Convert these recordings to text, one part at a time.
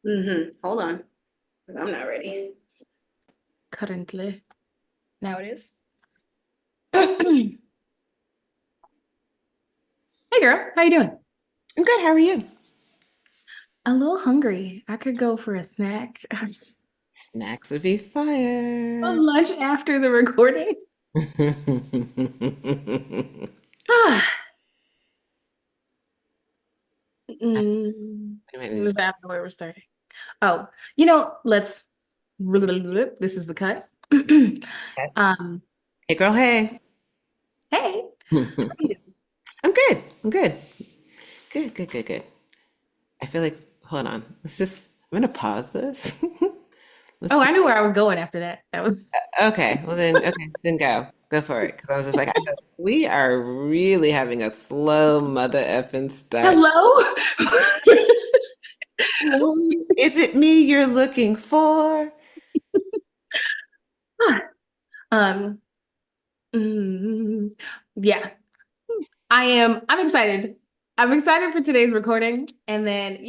Hold on, 'cause I'm not ready. Currently. Now it is. Hey girl, how you doing? I'm good. How are you? A little hungry. I could go for a snack. Snacks would be A fire. lunch after the recording. Ah, mm, Anyway, is that where we're starting? Oh, let's. This is the cut. Um, hey, girl. Hey. hey, how are you doing? I'm good. I'm good. Good. Good. Good. Good. I feel like. Hold on. Let's just. I'm gonna pause this. Let's Oh, see. I knew where I was going after that. That was Okay. Well then. Okay. Then go. Go for it. Because I was just like, we are really having a slow mother effing start. hello. Hello. Is it me you're looking for? Um, mm, yeah, I'm excited. I'm excited for today's recording. And then,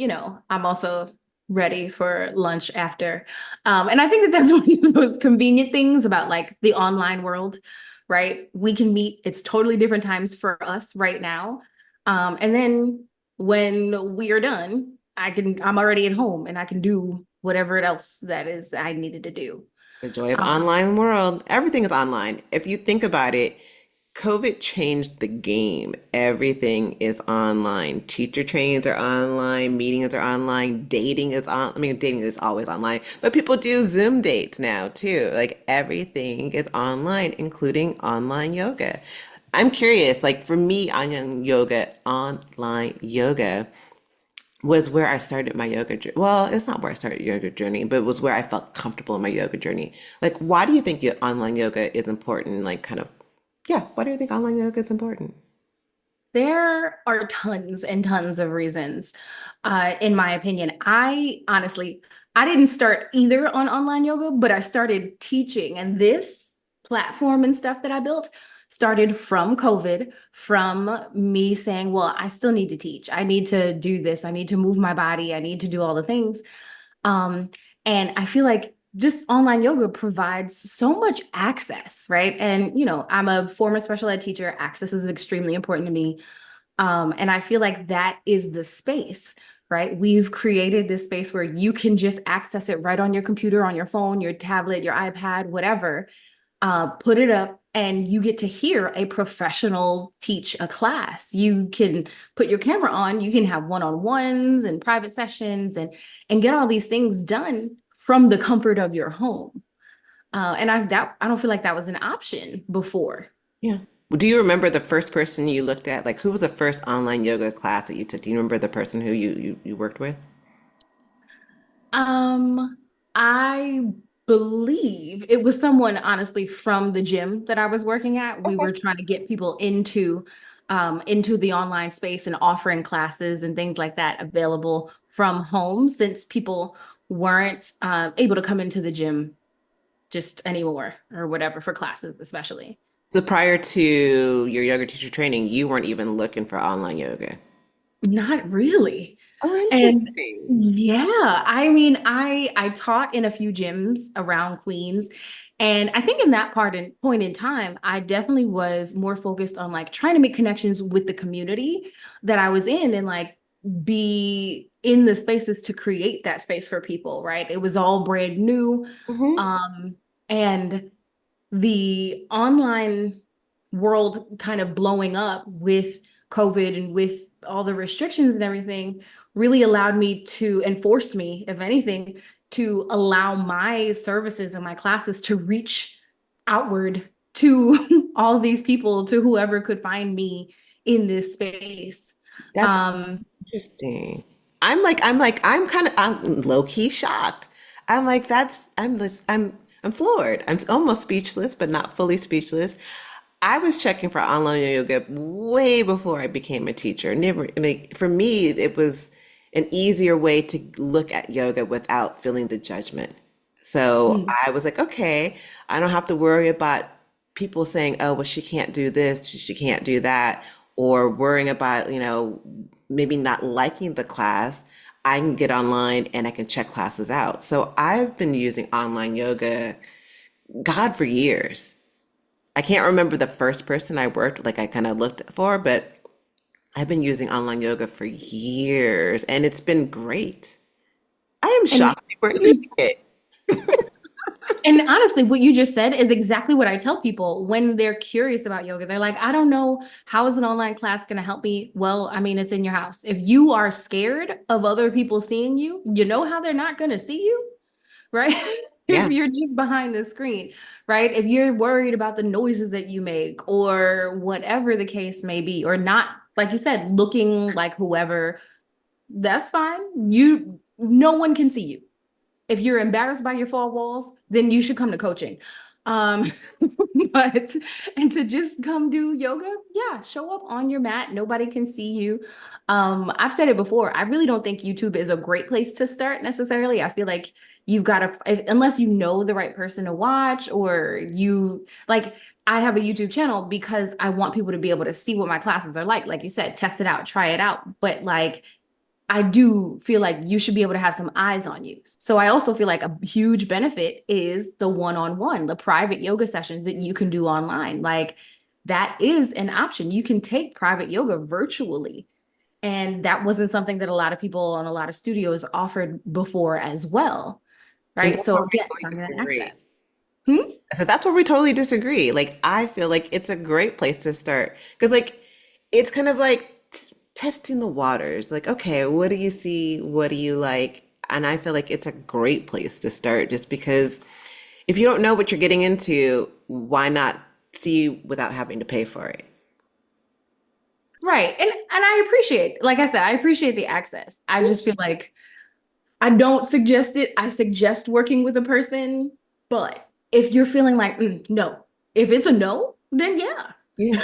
I'm also ready for lunch after. And I think that that's one of those convenient things about like the online world, right? We can meet, it's totally different times for us right now. And then when we are done, I'm already at home and I can do whatever else that is I needed to do. The joy of Um, online world. Everything is online. If you think about it, COVID changed the game. Everything is online. Teacher trainings are online, meetings are online, dating is on. I mean, dating is always online, but people do Zoom dates now too. Like everything is online, including online yoga. I'm curious, like for me, online yoga was where I started my yoga journey. Well, it's not where I started yoga journey, but it was where I felt comfortable in my yoga journey. Like, why do you think online yoga is important? Like, kind of, yeah, why do you think online yoga is important? There are tons and tons of reasons, in my opinion. I didn't start either on online yoga, but I started teaching. And this platform and stuff that I built started from COVID, from me saying, well, I still need to teach. I need to do this. I need to move my body. I need to do all the things. Um, and I feel like just online yoga provides so much access, right? And, I'm a former special ed teacher. Access is extremely important to me. And I feel like that is the space, right? We've created this space where you can just access it right on your computer, on your phone, your tablet, your iPad, whatever. Put it up, and you get to hear a professional teach a class. You can put your camera on, you can have one-on-ones and private sessions and get all these things done from the comfort of your home. And I don't feel like that was an option before. Yeah. Do you remember the first person you looked at? Like, who was the first online yoga class that you took? Do you remember the person who you worked with? Um, I believe it was someone honestly from the gym that I was working at. We Okay. were trying to get people into the online space and offering classes and things like that available from home since people weren't able to come into the gym just anymore or whatever for classes, especially. So prior to your yoga teacher training, you weren't even looking for online yoga. Not really. Oh, And interesting. yeah, I mean, I taught in a few gyms around Queens, and I think in that point in time, I definitely was more focused on like trying to make connections with the community that I was in and like be in the spaces to create that space for people, right? It was all brand new. Hmm. Um, and the online world kind of blowing up with COVID and with all the restrictions and everything really allowed me to enforce me, if anything, to allow my services and my classes to reach outward to all these people, to whoever could find me in this space. That's Um, interesting. I'm kind of, I'm low key shocked. I'm like, I'm floored. I'm almost speechless, but not fully speechless. I was checking for online yoga way before I became a teacher. Never, I mean, for me, it was an easier way to look at yoga without feeling the judgment. So mm, I was like, okay, I don't have to worry about people saying, oh, well, she can't do this, she can't do that, or worrying about, maybe not liking the class. I can get online and I can check classes out. So I've been using online yoga, God, for years. I can't remember the first person I worked, like I kind of looked for, but I've been using online yoga for years and it's been great. I am And shocked you weren't using it. And honestly, what you just said is exactly what I tell people when they're curious about yoga. They're like, I don't know, how is an online class going to help me? Well, I mean, it's in your house. If you are scared of other people seeing you, you know how they're not going to see you, right? If Yeah. you're just behind the screen, right? If you're worried about the noises that you make or whatever the case may be, or not, like you said, looking like whoever, that's fine. No one can see you. If you're embarrassed by your four walls, then you should come to coaching. Um, but and to just come do yoga, yeah, show up on your mat. Nobody can see you. I've said it before. I really don't think YouTube is a great place to start necessarily. I feel like you've got to, unless you know the right person to watch, or you like, I have a YouTube channel because I want people to be able to see what my classes are like you said, test it out, try it out. But like, I do feel like you should be able to have some eyes on you. So I also feel like a huge benefit is the one-on-one, the private yoga sessions that you can do online. Like that is an option. You can take private yoga virtually. And that wasn't something that a lot of people and a lot of studios offered before as well. And Right. that's So where we again, totally having that disagree. access. Hmm? So that's where we totally disagree. Like, I feel like it's a great place to start because, like, it's kind of like testing the waters. Like, okay, what do you see? What do you like? And I feel like it's a great place to start just because if you don't know what you're getting into, why not see without having to pay for it? Right. And I appreciate, like I said, I appreciate the access. I just feel like I don't suggest it. I suggest working with a person. But if you're feeling like, no, if it's a no, then yeah. Yeah,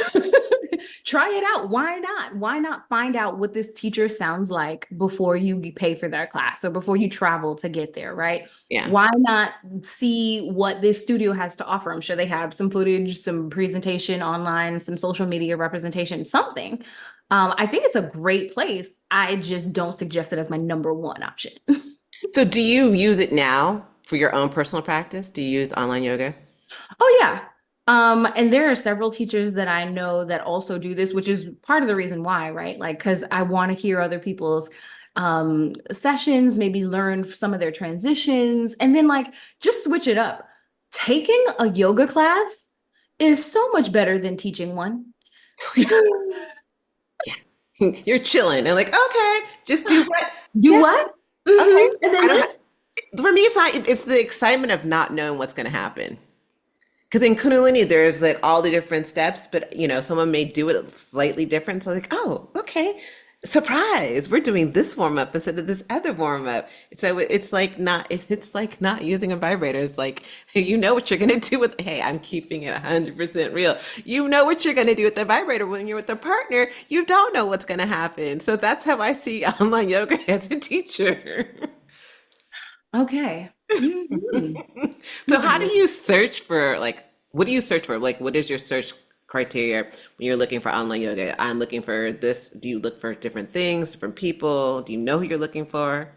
Try it out. Why not? Why not find out what this teacher sounds like before you pay for their class or before you travel to get there, right? yeah. Why not see what this studio has to offer? I'm sure they have some footage, some presentation online, some social media representation, something. I think it's a great place. I just don't suggest it as my number one option. So do you use it now for your own personal practice? Do you use online yoga? Oh yeah. And there are several teachers that I know that also do this, which is part of the reason why, right? Like, because I want to hear other people's sessions, maybe learn some of their transitions, and then like just switch it up. Taking a yoga class is so much better than teaching one. Yeah. You're chilling and like, okay, just do what? Do Yeah, what? okay. And I then don't have, this. for me, it's the excitement of not knowing what's going to happen. Because in Kundalini, there's like all the different steps, but someone may do it slightly different. So like, oh, okay, surprise, we're doing this warm up instead of this other warm up. So it's like not using a vibrator. It's like you know what you're gonna do with. Hey, I'm keeping it 100% real. You know what you're gonna do with the vibrator. When you're with a partner, you don't know what's gonna happen. So that's how I see online yoga as a teacher. Okay. Mhm. So how do Mhm. you search for like what do you search for? Like what is your search criteria when you're looking for online yoga? I'm looking for this. Do you look for different things, different people? Do you know who you're looking for?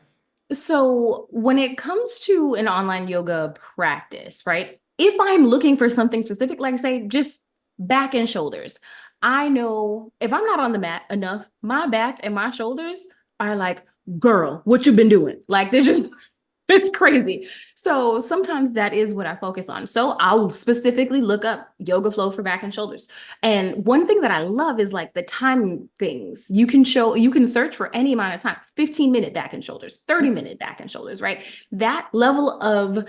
So, when it comes to an online yoga practice, right? If I'm looking for something specific, like say just back and shoulders, I know if I'm not on the mat enough, my back and my shoulders are like, girl, what you been doing? Like, there's just it's crazy. So sometimes that is what I focus on. So I'll specifically look up yoga flow for back and shoulders. And one thing that I love is like the time things. You can search for any amount of time, 15-minute back and shoulders, 30-minute back and shoulders, right? That level of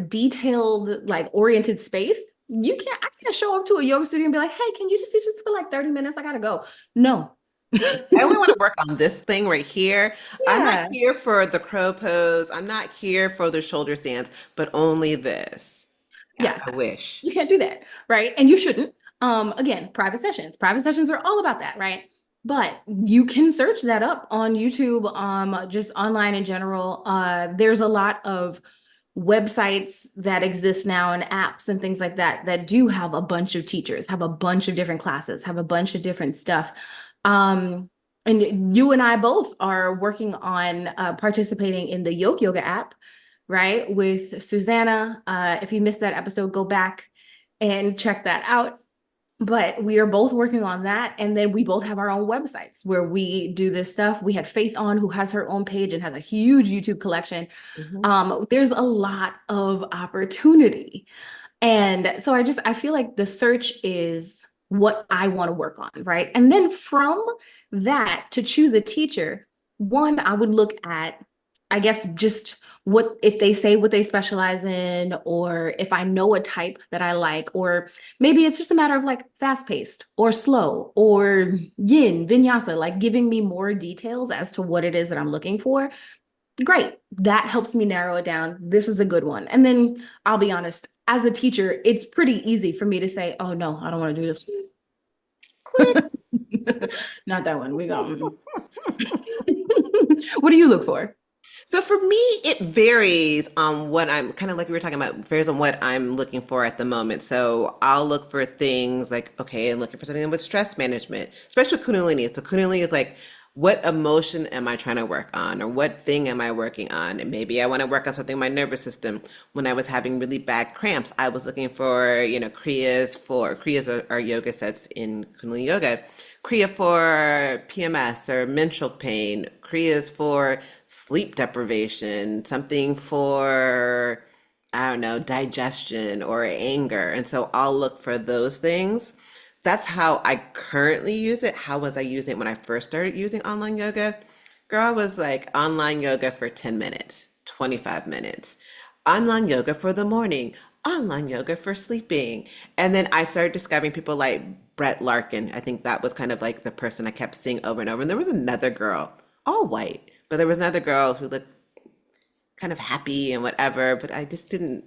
detailed, like oriented space. I can't show up to a yoga studio and be like, hey, can you just teach this for like 30 minutes? I gotta go. No. I only want to work on this thing right here. I'm not Yeah. here for the crow pose. I'm not here for the shoulder stands, but only this. Yeah, Yeah. I wish. You can't do that, right? And you shouldn't. Again, private sessions. Private sessions are all about that, right? But you can search that up on YouTube, just online in general. There's a lot of websites that exist now and apps and things like that that do have a bunch of teachers, have a bunch of different classes, have a bunch of different stuff. Um, And you and I both are working on participating in the Yoke Yoga app, right? With Susanna. If you missed that episode, go back and check that out. But we are both working on that. And then we both have our own websites where we do this stuff. We had Faith on, who has her own page and has a huge YouTube collection. Mhm. There's a lot of opportunity. And so I feel like the search is what I want to work on, right? And then from that to choose a teacher, one, I would look at, I guess, just what if they say what they specialize in, or if I know a type that I like, or maybe it's just a matter of like fast paced or slow or yin, vinyasa, like giving me more details as to what it is that I'm looking for. Great. That helps me narrow it down. This is a good one. And then I'll be honest, as a teacher, it's pretty easy for me to say, oh no, I don't want to do this. Click. Not that one. We go. What do you look for? So for me, it varies on what I'm kind of like we were talking about, varies on what I'm looking for at the moment. So I'll look for things like, okay, I'm looking for something with stress management, especially with Kundalini. So Kundalini is like, what emotion am I trying to work on, or what thing am I working on? And maybe I want to work on something in my nervous system. When I was having really bad cramps, I was looking for, Kriyas are yoga sets in Kundalini yoga. Kriya for PMS or menstrual pain, Kriyas for sleep deprivation, something for, I don't know, digestion or anger. And so I'll look for those things. That's how I currently use it. How was I using it when I first started using online yoga? Girl, I was like online yoga for 10 minutes, 25 minutes, online yoga for the morning, online yoga for sleeping. And then I started discovering people like Brett Larkin. I think that was kind of like the person I kept seeing over and over. And there was another girl, all white, but there was another girl who looked kind of happy and whatever, but I just didn't.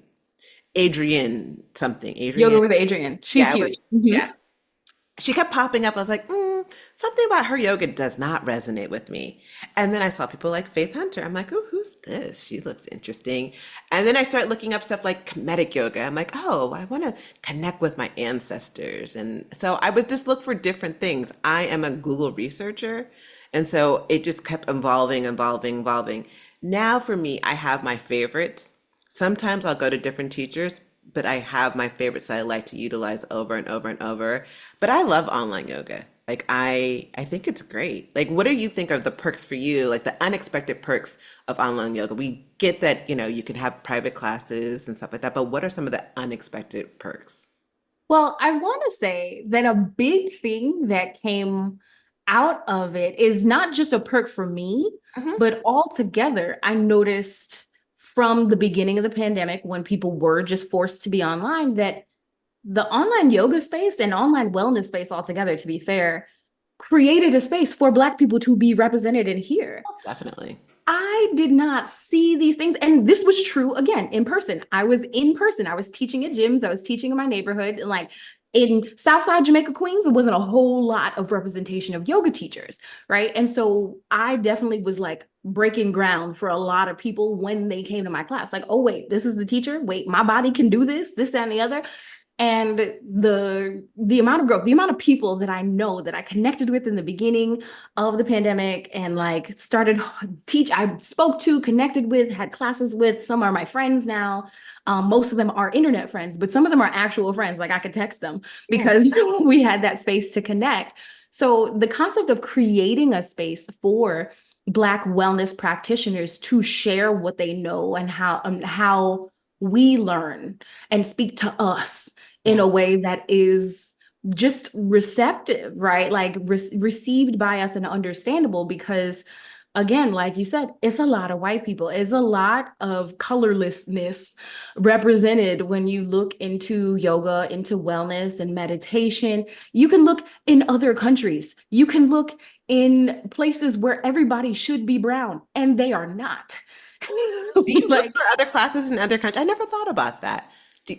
Adrienne something. Yoga Adrienne. with Adrienne. She's Yeah, I would. huge. Mhm. Yeah, she kept popping up. I was like, something about her yoga does not resonate with me. And then I saw people like Faith Hunter. I'm like, oh, who's this? She looks interesting. And then I start looking up stuff like comedic yoga. I'm like, oh, I want to connect with my ancestors. And so I would just look for different things. I am a Google researcher. And so it just kept evolving, evolving, evolving. Now for me, I have my favorites. Sometimes I'll go to different teachers, but I have my favorites that I like to utilize over and over and over. But I love online yoga. Like I think it's great. Like what do you think are the perks for you? Like the unexpected perks of online yoga? We get that, you can have private classes and stuff like that, but what are some of the unexpected perks? Well, I want to say that a big thing that came out of it is not just a perk for me, Hmm. but altogether, I noticed from the beginning of the pandemic when people were just forced to be online that the online yoga space and online wellness space altogether, to be fair, created a space for Black people to be represented in here. Definitely. I did not see these things. And this was true again in person. I was in person. I was teaching at gyms. I was teaching in my neighborhood. And like in Southside Jamaica, Queens, there wasn't a whole lot of representation of yoga teachers. Right. And so I definitely was like breaking ground for a lot of people when they came to my class. Like, oh, wait, this is the teacher. Wait, my body can do this, that, and the other. And the amount of growth, the amount of people that I know that I connected with in the beginning of the pandemic and like started teach, I spoke to, connected with, had classes with. Some are my friends now. Most of them are internet friends, but some of them are actual friends. Like I could text them Yeah. because we had that space to connect. So the concept of creating a space for Black wellness practitioners to share what they know and how we learn and speak to us in Yeah. a way that is just receptive, right? Like received by us and understandable because again, like you said, it's a lot of white people. It's a lot of colorlessness represented when you look into yoga, into wellness and meditation. You can look in other countries. You can look in places where everybody should be brown and they are not. Do you look Like for other classes in other countries? I never thought about that.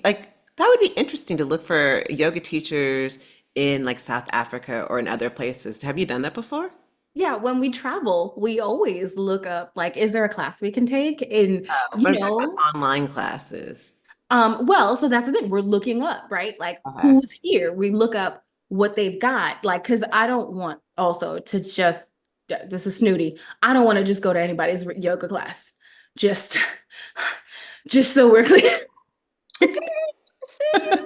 Like that would be interesting to look for yoga teachers in like South Africa or in other places. Have you done that before? yeah, when we travel, we always look up like, is there a class we can take? And Oh, but you I'm talking know, about online classes. well, so that's the thing. We're looking up, right? Like Okay. who's here. We look up what they've got. Like, because I don't want also to just this is snooty. I don't want to just go to anybody's yoga class. Just, just so we're clear. Okay. See?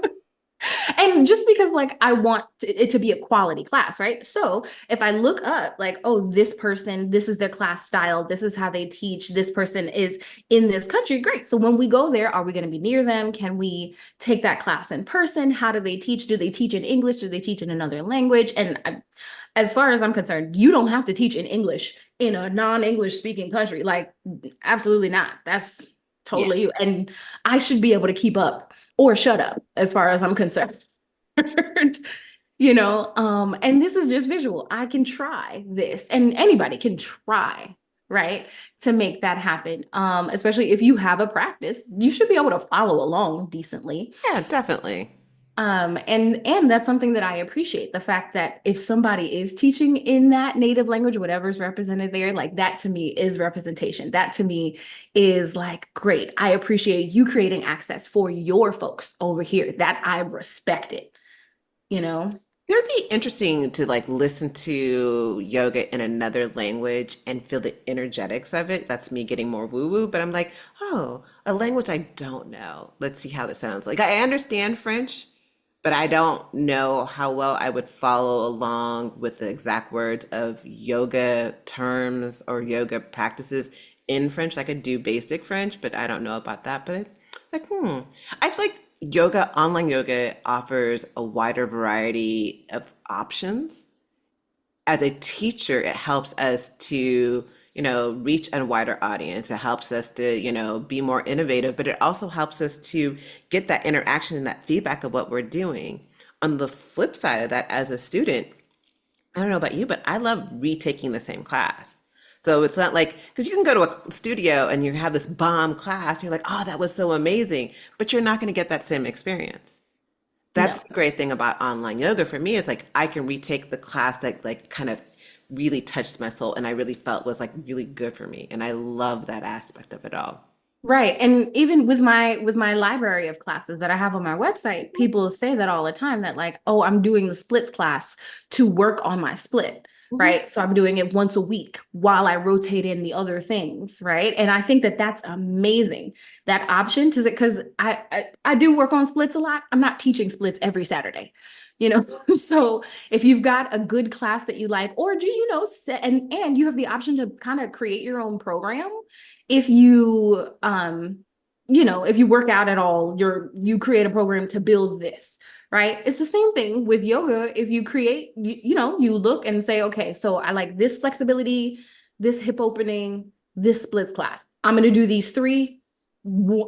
And just because like I want it to be a quality class, right? So if I look up like, oh, this person, this is their class style, this is how they teach, this person is in this country, great. So when we go there, are we going to be near them? Can we take that class in person? How do they teach? Do they teach in English? Do they teach in another language? And as far as I'm concerned, you don't have to teach in English in a non-English speaking country. Like, absolutely not. That's Yeah. totally you. And I should be able to keep up or shut up as far as I'm concerned. And this is just visual. I can try this, and anybody can try, right, to make that happen. Especially if you have a practice, you should be able to follow along decently. Yeah, definitely. And that's something that I appreciate, the fact that if somebody is teaching in that native language, whatever's represented there, like that to me is representation. That to me is like, great. I appreciate you creating access for your folks over here. That I respect it, you know? It would be interesting to like listen to yoga in another language and feel the energetics of it. That's me getting more woo-woo, but I'm like, oh, a language I don't know. Let's see how this sounds. Like I understand French, but I don't know how well I would follow along with the exact words of yoga terms or yoga practices in French. I could do basic French, but I don't know about that. But I feel like online yoga offers a wider variety of options. As a teacher, it helps us to, reach a wider audience. It helps us to, be more innovative, but it also helps us to get that interaction and that feedback of what we're doing. On the flip side of that, as a student, I don't know about you, but I love retaking the same class. So it's not like, because you can go to a studio and you have this bomb class, and you're like, oh, that was so amazing, but you're not going to get that same experience. That's No. the great thing about online yoga for me. Is like I can retake the class that like kind of really touched my soul and I really felt was like really good for me. And I love that aspect of it all. Right. And even with my library of classes that I have on my website, people say that all the time that like, oh, I'm doing the splits class to work on my split, Mhm. right? So I'm doing it once a week while I rotate in the other things, right? And I think that that's amazing. That option to because I do work on splits a lot. I'm not teaching splits every Saturday. So if you've got a good class that you like, or do you know set and you have the option to kind of create your own program if if you work out at all, you create a program to build this, right? It's the same thing with yoga. If you create, you look and say, okay, so I like this flexibility, this hip opening, this splits class. I'm going to do these three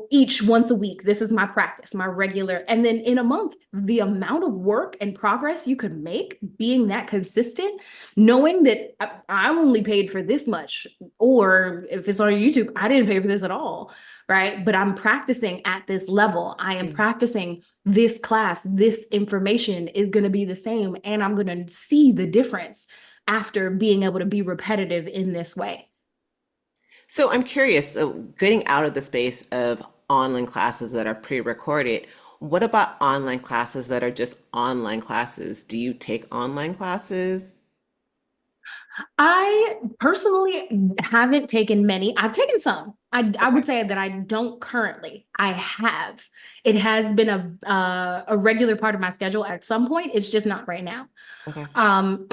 each once a week. This is my practice, my regular. And then in a month, the amount of work and progress you could make being that consistent, knowing that I'm only paid for this much, or if it's on YouTube, I didn't pay for this at all, right? But I'm practicing at this level. I am Yeah. practicing this class. This information is going to be the same, and I'm going to see the difference after being able to be repetitive in this way. So I'm curious, getting out of the space of online classes that are pre-recorded, what about online classes that are just online classes? Do you take online classes? I personally haven't taken many. I've taken some. I Okay. would say that I don't currently. I have. It has been a regular part of my schedule at some point. It's just not right now. Okay. Um,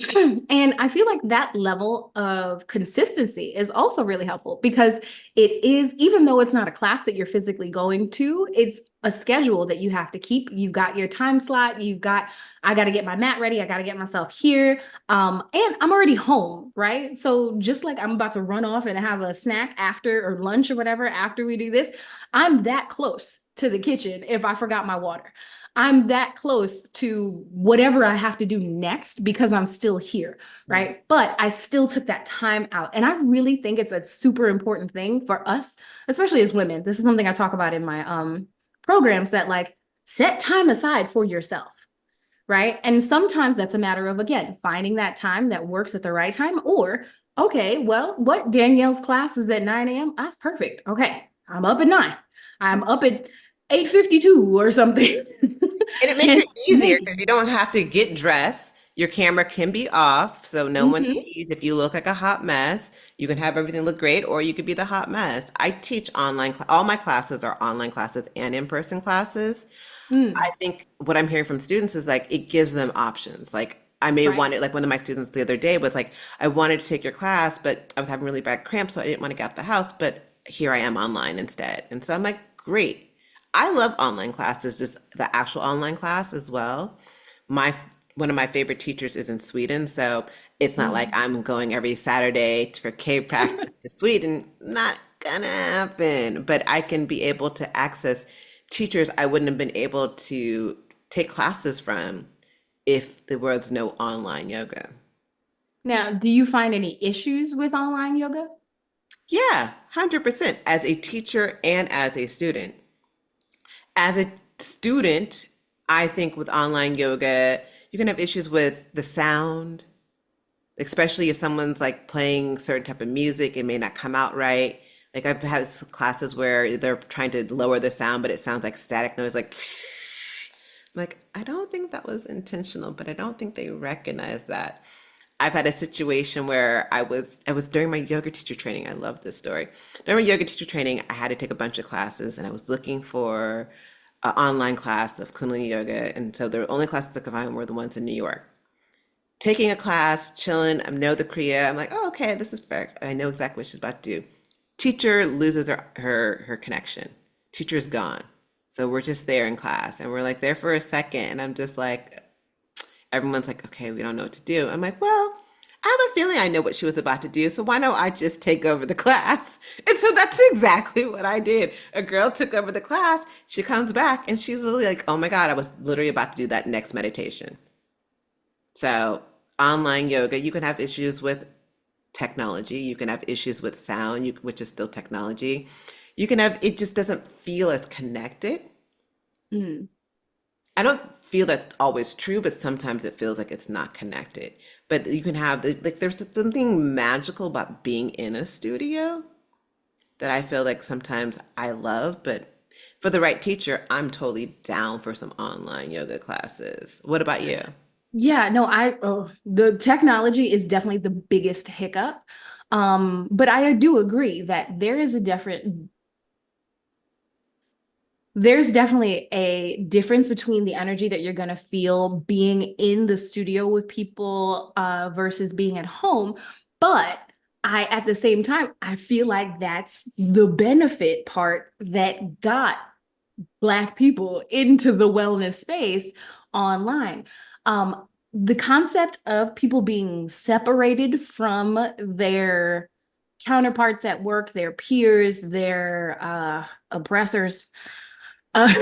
and I feel like that level of consistency is also really helpful because it is, even though it's not a class that you're physically going to, it's a schedule that you have to keep. You've got your time slot, I got to get my mat ready, I got to get myself here. And I'm already home, right? So just like I'm about to run off and have a snack after or lunch or whatever after we do this, I'm that close to the kitchen if I forgot my water. I'm that close to whatever I have to do next because I'm still here, Yeah. right? But I still took that time out. And I really think it's a super important thing for us, especially as women. This is something I talk about in my programs that like set time aside for yourself, right? And sometimes that's a matter of, again, finding that time that works at the right time. Or, okay, well, what Danielle's class is at 9 a.m. That's perfect. Okay, I'm up at 9. I'm up at 8:52 or something. And it makes And it easier maybe. because you don't have to get dressed. Your camera can be off, so no one Hmm. sees if you look like a hot mess. You can have everything look great, or you could be the hot mess. I teach online, all my classes are online classes and in-person classes. I Mm, think what I'm hearing from students is like it gives them options. Like I may right. want it, like one of my students the other day was like, I wanted to take your class, but I was having really bad cramps, so I didn't want to get out the house, but here I am online instead. And so I'm like, great. I love online classes, just the actual online class as well. My One of my favorite teachers is in Sweden, so it's not like Mm. I'm going every Saturday for K practice to Sweden. Not gonna happen. But I can be able to access teachers I wouldn't have been able to take classes from if there was no online yoga. Now, do you find any issues with online yoga? Yeah, 100% as a teacher and as a student. As a student, I think with online yoga, you can have issues with the sound, especially if someone's like playing certain type of music, it may not come out right. Like I've had classes where they're trying to lower the sound, but it sounds like static noise, like I'm like, I don't think that was intentional, but I don't think they recognize that. I've had a situation where I was during my yoga teacher training. I love this story. During my yoga teacher training, I had to take a bunch of classes, and I was looking for an online class of Kundalini yoga, and so the only classes I could find were the ones in New York. Taking a class, chilling. I know the Kriya. I'm like, oh, okay, this is fair. I know exactly what she's about to do. Teacher loses her connection. Teacher's gone. So we're just there in class, and we're like there for a second, and I'm just like, everyone's like, okay, we don't know what to do. I'm like, well, I have a feeling I know what she was about to do, so why don't I just take over the class? And so that's exactly what I did. A girl took over the class. She comes back, and she's literally like, oh my God, I was literally about to do that next meditation. So, online yoga, you can have issues with technology. You can have issues with sound, which is still technology. You can have, it just doesn't feel as connected. Mm. I don't feel that's always true, but sometimes it feels like it's not connected. But you can have, like, there's something magical about being in a studio that I feel like sometimes I love, but for the right teacher, I'm totally down for some online yoga classes. What about you? Yeah, no, the technology is definitely the biggest hiccup. But I do agree that there's definitely a difference between the energy that you're going to feel being in the studio with people versus being at home. But at the same time, I feel like that's the benefit part that got Black people into the wellness space online. The concept of people being separated from their counterparts at work, their peers, their oppressors, uh,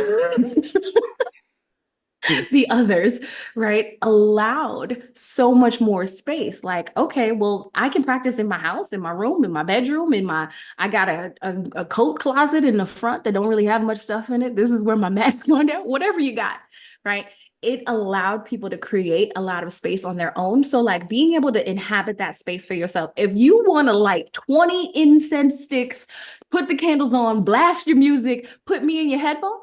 the others, right, allowed so much more space. Like, okay, well, I can practice in my house, in my room, in my bedroom, I got a coat closet in the front that don't really have much stuff in it. This is where my mat's going down, whatever you got, right? It allowed people to create a lot of space on their own. So, like being able to inhabit that space for yourself. If you want to light 20 incense sticks, put the candles on, blast your music, put me in your headphone,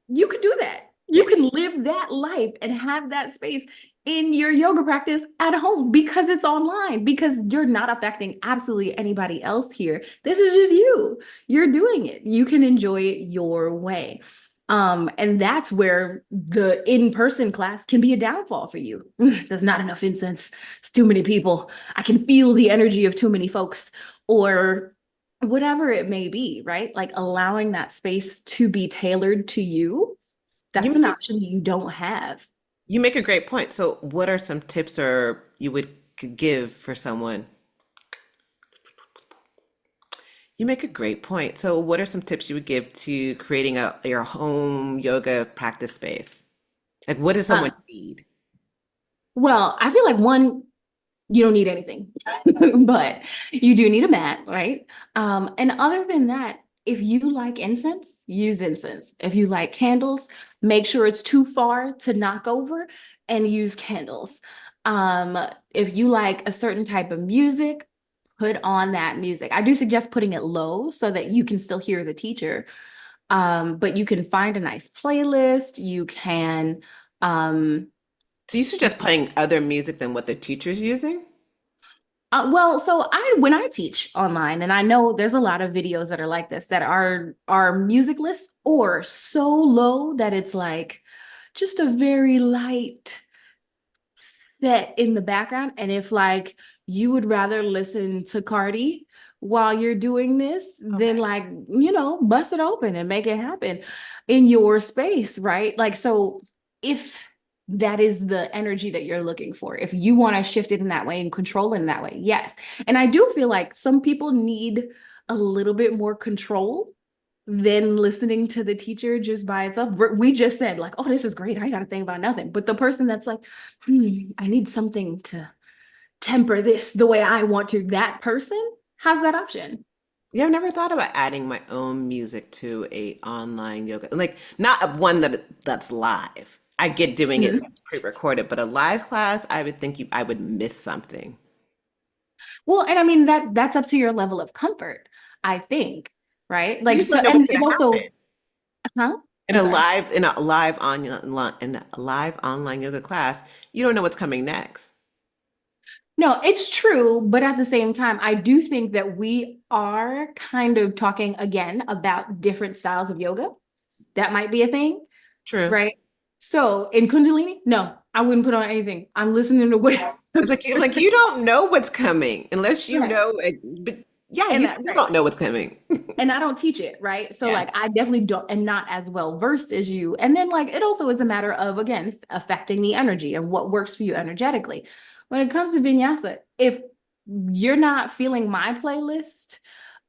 you could do that. You Yeah. can live that life and have that space in your yoga practice at home because it's online, because you're not affecting absolutely anybody else here. This is just you. You're doing it. You can enjoy it your way. And that's where the in-person class can be a downfall for you. There's not enough incense. It's too many people. I can feel the energy of too many folks, or whatever it may be, right? Like allowing that space to be tailored to you, You that's an make a, option you don't have. you make a great point. So, what are some tips or you would could give for someone? You make a great point. So, what are some tips you would give to creating a your home yoga practice space? Like, what does someone Uh, need? well, I feel like one, you don't need anything, but you do need a mat, right? And other than that, if you like incense, use incense. If you like candles, make sure it's too far to knock over and use candles. Um, if you like a certain type of music, put on that music. I do suggest putting it low so that you can still hear the teacher. But you can find a nice playlist. You can um So you suggest playing other music than what the teacher's using? Well, so I when I teach online, and I know there's a lot of videos that are like this that are musicless or so low that it's like just a very light set in the background. And if like you would rather listen to Cardi while you're doing this, then Okay. like, bust it open and make it happen in your space, right? Like, so if that is the energy that you're looking for, if you want to shift it in that way and control it in that way, yes. And I do feel like some people need a little bit more control than listening to the teacher just by itself. We just said, like, oh, this is great. I got to think about nothing. But the person that's like, I need something to temper this the way I want to, that person has that option. Yeah, I've never thought about adding my own music to a online yoga. Like not a one that's live. I get doing it Mhm. that's pre-recorded, but a live class, I would think I would miss something. Well, and I mean that's up to your level of comfort, I think, right? You Like just so, don't know what's and going it to happen. also, huh? I'm sorry. In a live online yoga class, you don't know what's coming next. No, it's true, but at the same time, I do think that we are kind of talking again about different styles of yoga. That might be a thing, True. right? So in Kundalini, no, I wouldn't put on anything. I'm listening to what, I'm like you don't know what's coming unless you right? know it, but yeah, And you that, still right. don't know what's coming. And I don't teach it, right? So Yeah. like I definitely don't am not as well versed as you. And then like it also is a matter of again affecting the energy and what works for you energetically. When it comes to vinyasa, if you're not feeling my playlist,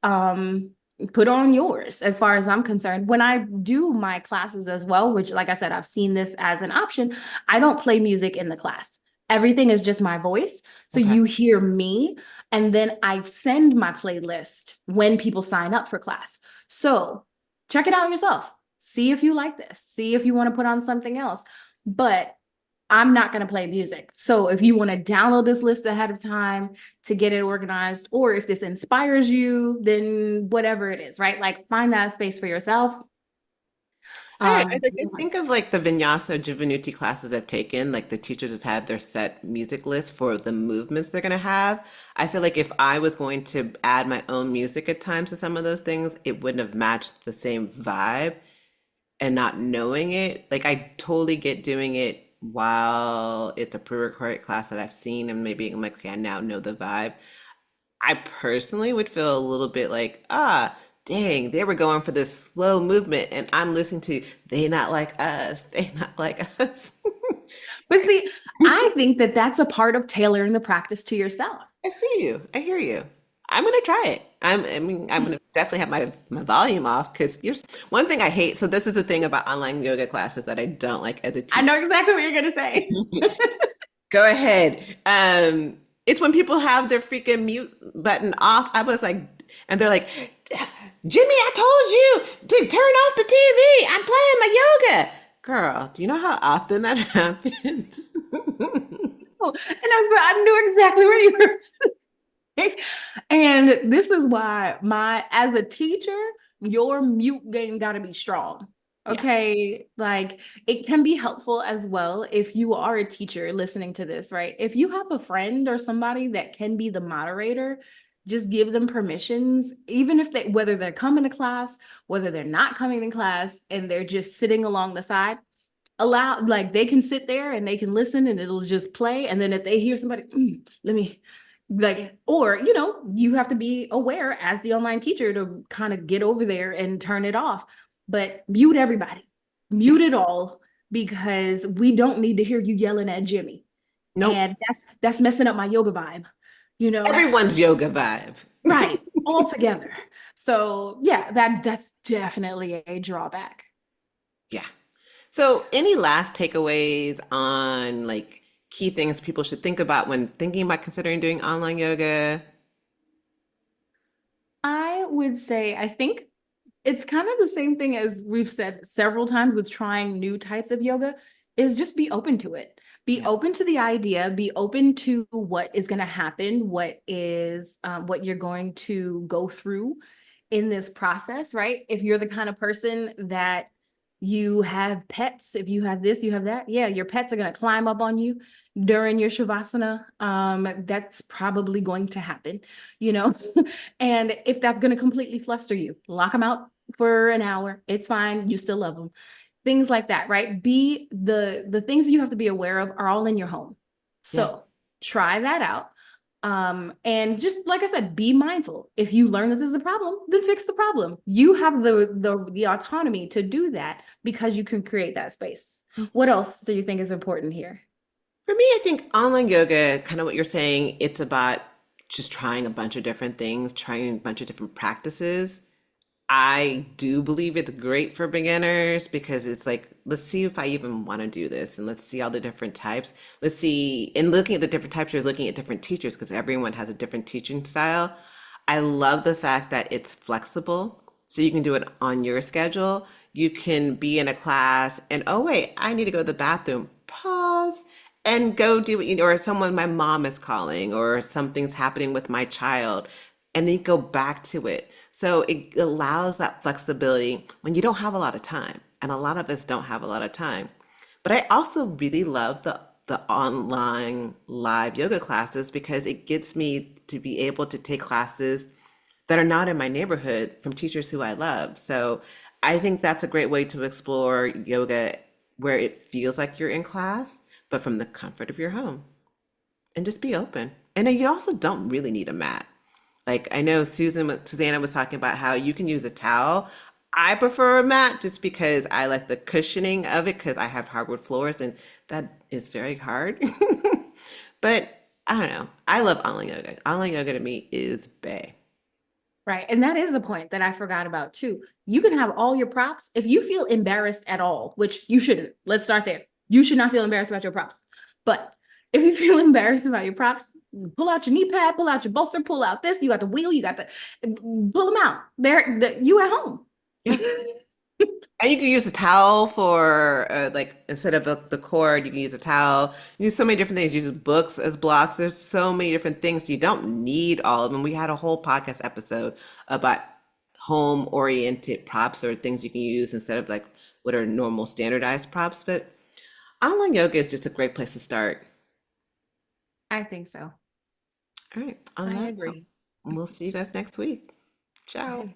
um put on yours as far as I'm concerned. When I do my classes as well, which like I said, I've seen this as an option, I don't play music in the class. Everything is just my voice. So Okay. you hear me and then I send my playlist when people sign up for class. So check it out yourself. See if you like this. See if you want to put on something else. But I'm not going to play music. So if you want to download this list ahead of time to get it organized, or if this inspires you, then whatever it is, right? Like find that space for yourself. I think of like the Vinyasa Jivanuti classes I've taken, like the teachers have had their set music list for the movements they're going to have. I feel like if I was going to add my own music at times to some of those things, it wouldn't have matched the same vibe and not knowing it. Like I totally get doing it while it's a pre-recorded class that I've seen and maybe I'm like, okay, I now know the vibe. I personally would feel a little bit like, dang, they were going for this slow movement, and I'm listening to they not like us, they not like us. But see, I think that that's a part of tailoring the practice to yourself. I see you. I hear you. I'm gonna try it. I'm gonna definitely have my volume off because here's one thing I hate. So this is the thing about online yoga classes that I don't like as a I teacher. know exactly what you're going to say. Go ahead. It's when people have their freaking mute button off. I was like, and they're like, Jimmy, I told you to turn off the TV. I'm playing my yoga. Girl, do you know how often that happens? And that's what I knew exactly where you were. And this is why as a teacher, your mute game got to be strong. Yeah. Okay. Like it can be helpful as well if you are a teacher listening to this, right? If you have a friend or somebody that can be the moderator, just give them permissions, even if whether they're coming to class, whether they're not coming to class, and they're just sitting along the side, allow like they can sit there and they can listen and it'll just play. And then if they hear somebody, let me like, or you have to be aware as the online teacher to kind of get over there and turn it off. But mute everybody, Yeah. mute it all, because we don't need to hear you yelling at Jimmy. Nope. And that's messing up my yoga vibe, you know? Everyone's yoga vibe. Right, all together. So yeah, that's definitely a drawback. Yeah. So, any last takeaways on like key things people should think about when thinking about considering doing online yoga? I would say, I think it's kind of the same thing as we've said several times with trying new types of yoga, is just be open to it. Be Yeah. open to the idea, be open to what is going to happen, what you're going to go through in this process, right? If you're the kind of person that You have pets. If you have this, you have that. Yeah, your pets are going to climb up on you during your shavasana. That's probably going to happen, you know. And if that's going to completely fluster you, lock them out for an hour. It's fine. You still love them. Things like that, right? Be the things that you have to be aware of are all in your home. Yeah. So try that out. And just like I said, be mindful. If you learn that this is a problem, then fix the problem. You have the autonomy to do that because you can create that space. What else do you think is important here? For me, I think online yoga, kind of what you're saying, it's about just trying a bunch of different things, trying a bunch of different practices. I do believe it's great for beginners because it's like, let's see if I even want to do this and let's see all the different types. Let's see, in looking at the different types, you're looking at different teachers because everyone has a different teaching style. I love the fact that it's flexible. So you can do it on your schedule. You can be in a class and, oh, wait, I need to go to the bathroom. Pause and go do what you know, or someone, my mom is calling, or something's happening with my child, and then go back to it. So it allows that flexibility when you don't have a lot of time. And a lot of us don't have a lot of time. But I also really love the online live yoga classes because it gets me to be able to take classes that are not in my neighborhood from teachers who I love. So I think that's a great way to explore yoga where it feels like you're in class, but from the comfort of your home and just be open. And then you also don't really need a mat. Like I know Susanna was talking about how you can use a towel. I prefer a mat just because I like the cushioning of it because I have hardwood floors and that is very hard. But I don't know. I love online yoga. Online yoga to me is bae. Right. And that is the point that I forgot about too. You can have all your props. If you feel embarrassed at all, which you shouldn't, let's start there. You should not feel embarrassed about your props. But if you feel embarrassed about your props, pull out your knee pad, pull out your bolster, pull out this. You got the wheel, you got the pull them out. You at home. Yeah. And you can use a towel for like instead of the cord, you can use a towel. You use so many different things. You use books as blocks. There's so many different things. You don't need all of them. We had a whole podcast episode about home oriented props or things you can use instead of like what are normal standardized props. But online yoga is just a great place to start. I think so. All right. On I that note, agree. we'll see you guys next week. Ciao.